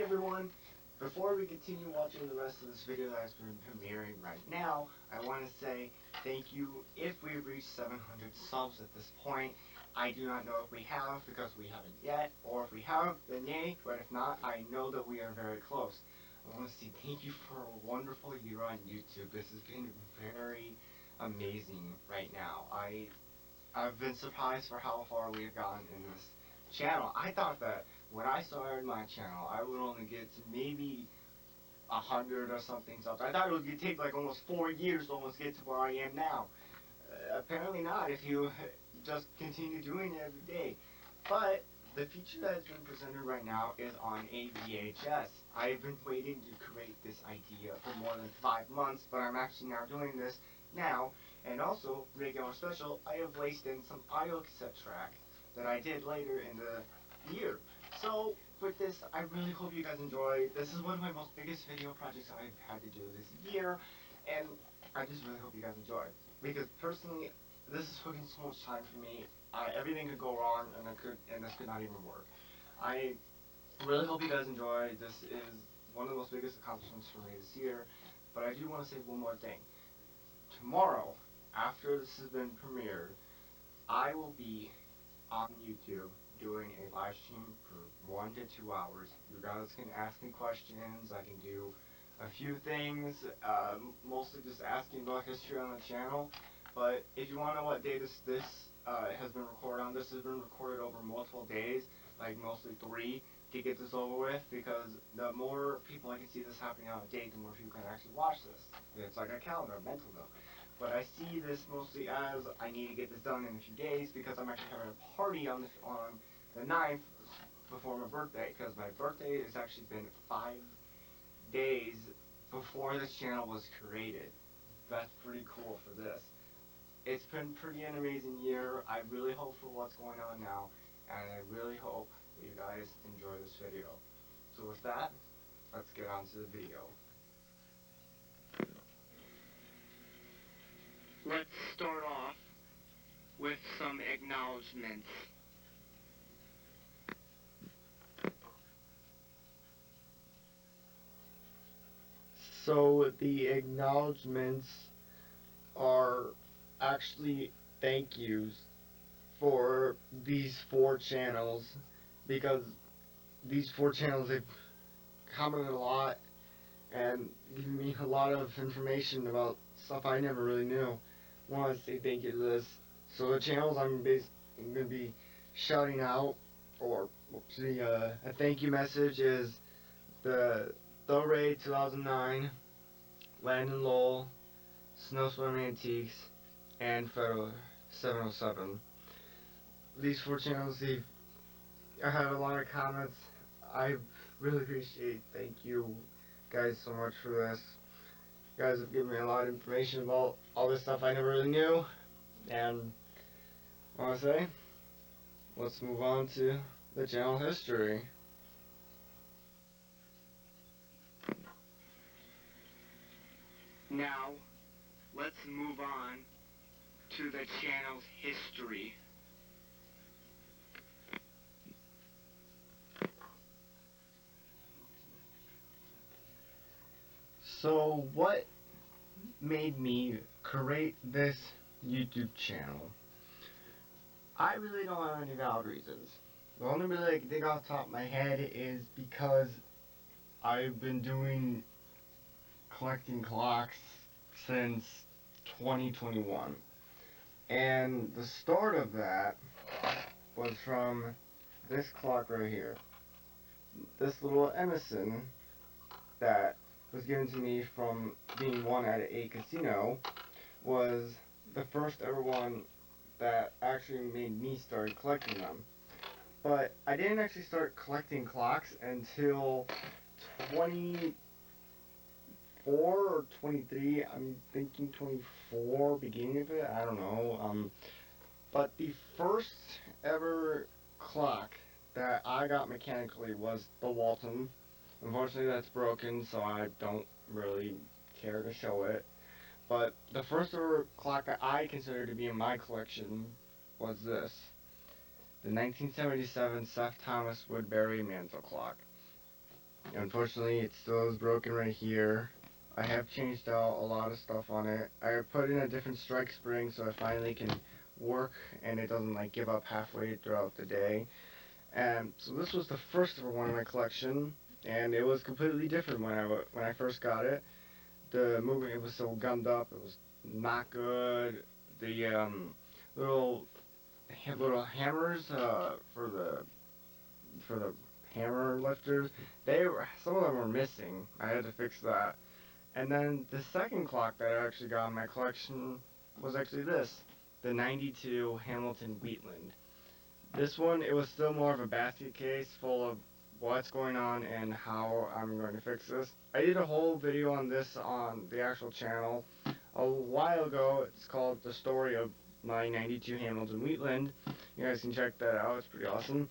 everyone, before we continue watching the rest of this video that's been premiering right now, I want to say thank you if we've reached 700 subs at this point. I do not know if we have because we haven't yet, or if we have, then yay, but if not, I know that we are very close. I want to say thank you for a wonderful year on YouTube. This has been very amazing right now. I've been surprised for how far we have gotten in this channel. I thought that when I started my channel, I would only get to maybe 100 or something subs. I thought it would take like almost 4 years to almost get to where I am now. Apparently not if you just continue doing it every day. But the feature that has been presented right now is on a VHS. I've been waiting to create this idea for more than 5 months, but I'm actually now doing this now. And also, regular special, I have laced in some audio cassette tracks that I did later in the year. So, with this, I really hope you guys enjoy. This is one of my most biggest video projects I've had to do this year, and I just really hope you guys enjoy. Because personally, this is taking so much time for me. Everything could go wrong, and this could not even work. I really hope you guys enjoy. This is one of the most biggest accomplishments for me this year. But I do want to say one more thing. Tomorrow, after this has been premiered, I will be on YouTube doing a live stream for 1 to 2 hours. You guys can ask me questions. I can do a few things, mostly just asking about history on the channel. But if you want to know what day this has been recorded on, this has been recorded over multiple days, like mostly 3, to get this over with, because the more people I can see this happening on a date, the more people can actually watch this. It's like a calendar, a mental note. But I see this mostly as I need to get this done in a few days, because I'm actually having a party on the 9th before my birthday, because my birthday has actually been 5 days before this channel was created. That's pretty cool for this. It's been pretty an amazing year. I really hope for what's going on now, and I really hope you guys enjoy this video. So with that, let's get on to the video. Let's start off with some acknowledgments. So the acknowledgments are actually thank yous for these 4 channels, because these 4 channels, they've commented a lot and given me a lot of information about stuff I never really knew. I want to say thank you to this. So the channels I'm going to be shouting out, or a thank you message, is the Ray 2009, Landon Lowell, Snowstorm Antiques, and Federal 707. These 4 channels, I had a lot of comments. I really appreciate. Thank you guys so much for this. You guys have given me a lot of information about all this stuff I never really knew, and I want to say, let's move on to the channel history. Now, let's move on to the channel's history. So what made me create this YouTube channel? I really don't have any valid reasons. The only really I can think off the top of my head is because I've been collecting clocks since 2021. And the start of that was from this clock right here. This little Emerson that was given to me from being won at a casino was the first ever one that actually made me start collecting them. But I didn't actually start collecting clocks until 24 or 23. I'm thinking 24, beginning of it. I don't know. But the first ever clock that I got mechanically was the Walton. Unfortunately, that's broken, so I don't really care to show it. But the first ever clock that I consider to be in my collection was this. The 1977 Seth Thomas Woodbury mantle clock. Unfortunately, it still is broken right here. I have changed out a lot of stuff on it. I put in a different strike spring so I finally can work and it doesn't like give up halfway throughout the day. And so this was the first one in my collection, and it was completely different when I first got it. The movement, it was so gummed up. It was not good. The little little hammers for the hammer lifters, they were, some of them were missing. I had to fix that. And then the second clock that I actually got in my collection was actually this, the 92 Hamilton Wheatland. This one, it was still more of a basket case full of what's going on and how I'm going to fix this. I did a whole video on this on the actual channel a while ago. It's called The Story of My 92 Hamilton Wheatland. You guys can check that out. It's pretty awesome.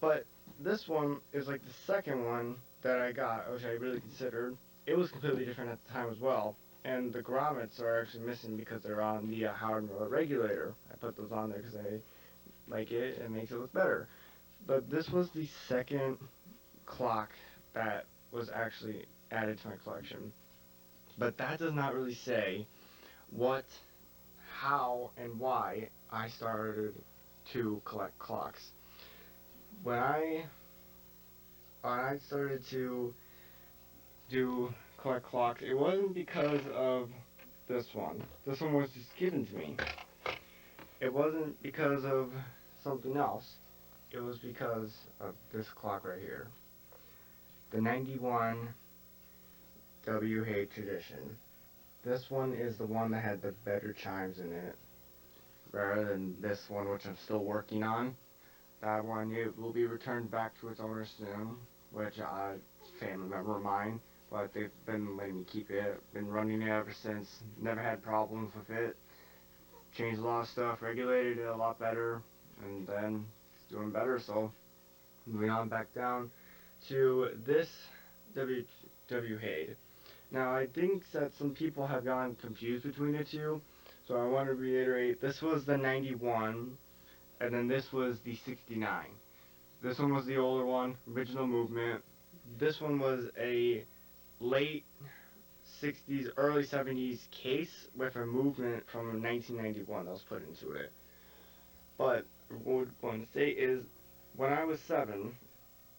But this one is like the second one that I got, which I really considered. It was completely different at the time as well. And the grommets are actually missing because they're on the Howard Miller regulator. I put those on there because I like it. It makes it look better. But this was the second clock that was actually added to my collection. But that does not really say what, how, and why I started to collect clocks. When I started to collect clocks, it wasn't because of this one. This one was just given to me. It wasn't because of something else. It was because of this clock right here. The 91 WH tradition. This one is the one that had the better chimes in it, rather than this one, which I'm still working on. That one, it will be returned back to its owner soon, which is a family member of mine, but they've been letting me keep it. Been running it ever since. Never had problems with it. Changed a lot of stuff, regulated it a lot better, and then it's doing better. So moving on back down to this WH. Now I think that some people have gotten confused between the two, so I want to reiterate, this was the 91, and then this was the 69. This one was the older one, original movement. This one was a late 60s, early 70s case with a movement from 1991 that was put into it. But what I want to say is, when I was 7,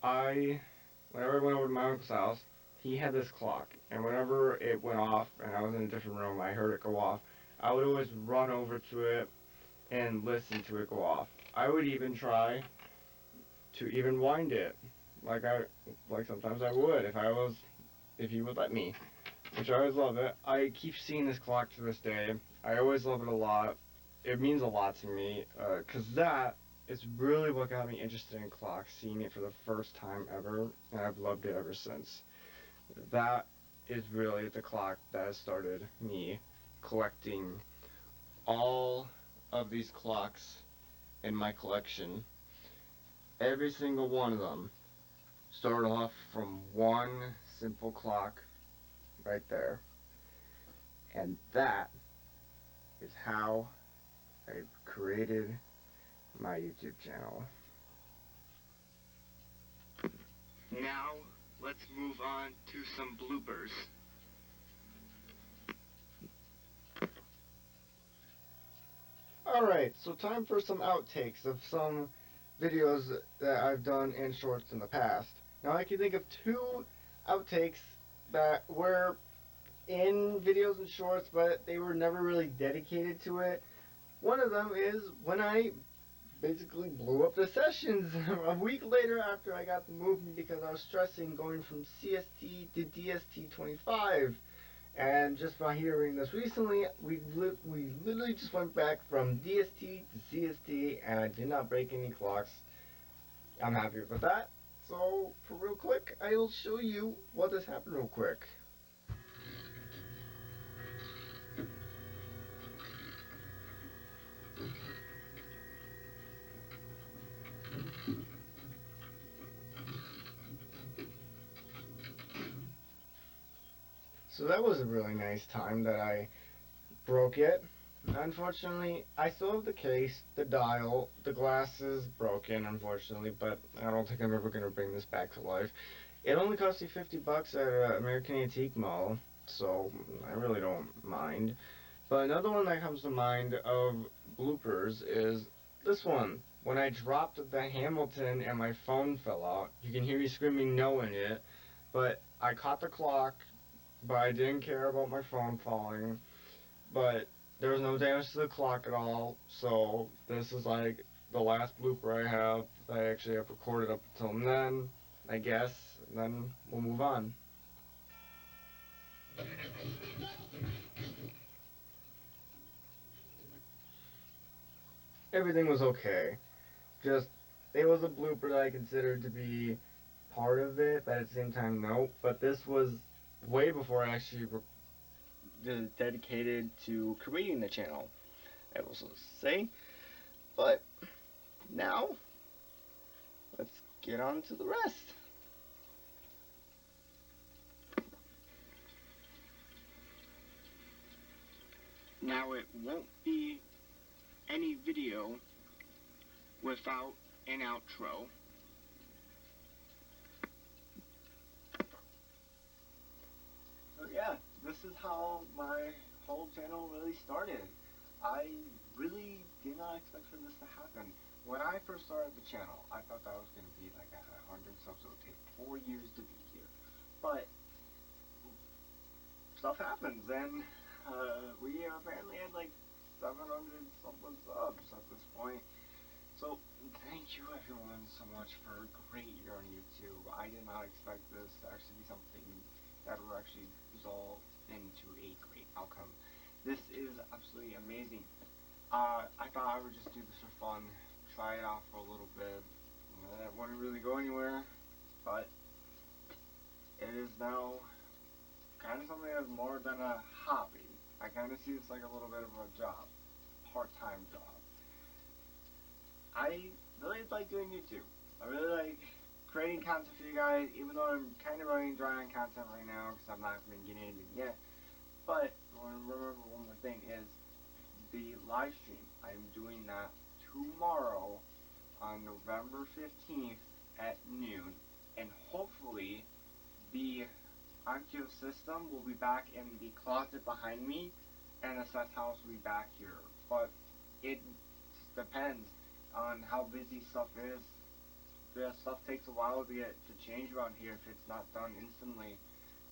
whenever I went over to my uncle's house, he had this clock, and whenever it went off, and I was in a different room, I heard it go off, I would always run over to it and listen to it go off. I would even try to even wind it, like sometimes I would, if he would let me, which I always love it. I keep seeing this clock to this day. I always love it a lot. It means a lot to me, because that is really what got me interested in clocks, seeing it for the first time ever, and I've loved it ever since. That is really the clock that has started me collecting all of these clocks in my collection. Every single one of them started off from one simple clock right there. And that is how I created my YouTube channel. Now, let's move on to some bloopers. Alright, so time for some outtakes of some videos that I've done in shorts in the past. Now I can think of 2 outtakes that were in videos and shorts, but they were never really dedicated to it. One of them is when I basically blew up the sessions a week later after I got the movement because I was stressing going from CST to DST25. And just by hearing this recently, we literally just went back from DST to CST, and I did not break any clocks. I'm happy with that. So, for real quick, I will show you what has happened real quick. So that was a really nice time that I broke it. Unfortunately, I still have the case, the dial, the glass is broken, unfortunately, but I don't think I'm ever going to bring this back to life. It only cost you 50 bucks at an American Antique Mall, so I really don't mind. But another one that comes to mind of bloopers is this one. When I dropped the Hamilton and my phone fell out, you can hear me screaming no in it, but I caught the clock, but I didn't care about my phone falling. But there was no damage to the clock at all, so this is like the last blooper I have that I actually have recorded up until then, I guess, and then we'll move on. Everything was okay. Just, it was a blooper that I considered to be part of it, but at the same time, no. But this was way before I actually dedicated to creating the channel, I will say. But now, let's get on to the rest. Now, it won't be any video without an outro. So yeah, this is how my whole channel really started. I really did not expect for this to happen. When I first started the channel, I thought that was going to be like at 100 subs. It would take 4 years to be here. But stuff happens, and we apparently had like 700 something subs at this point. So thank you everyone so much for a great year on YouTube. I did not expect this to actually be something that will actually resolve into a great outcome. This is absolutely amazing. I thought I would just do this for fun, try it out for a little bit. It wouldn't really go anywhere, but it is now kind of something that's more than a hobby. I kind of see this like a little bit of a job, part-time job. I really like doing YouTube. I really like creating content for you guys, even though I'm kind of running dry on content right now because I'm not been getting anything yet. But remember one more thing is the live stream. I'm doing that tomorrow on November 15th at noon, and hopefully the Onkyo system will be back in the closet behind me, and the set house will be back here. But it depends on how busy stuff is. The stuff takes a while to get to change around here if it's not done instantly.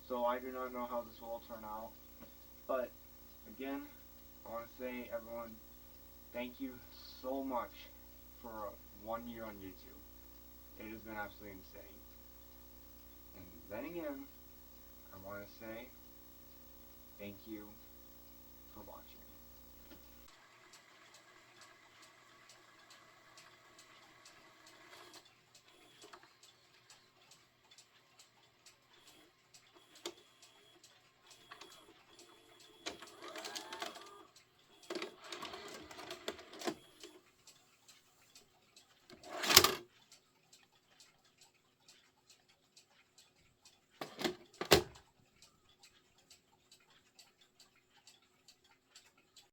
So I do not know how this will all turn out. But again, I want to say everyone, thank you so much for 1 year on YouTube. It has been absolutely insane. And then again, I want to say thank you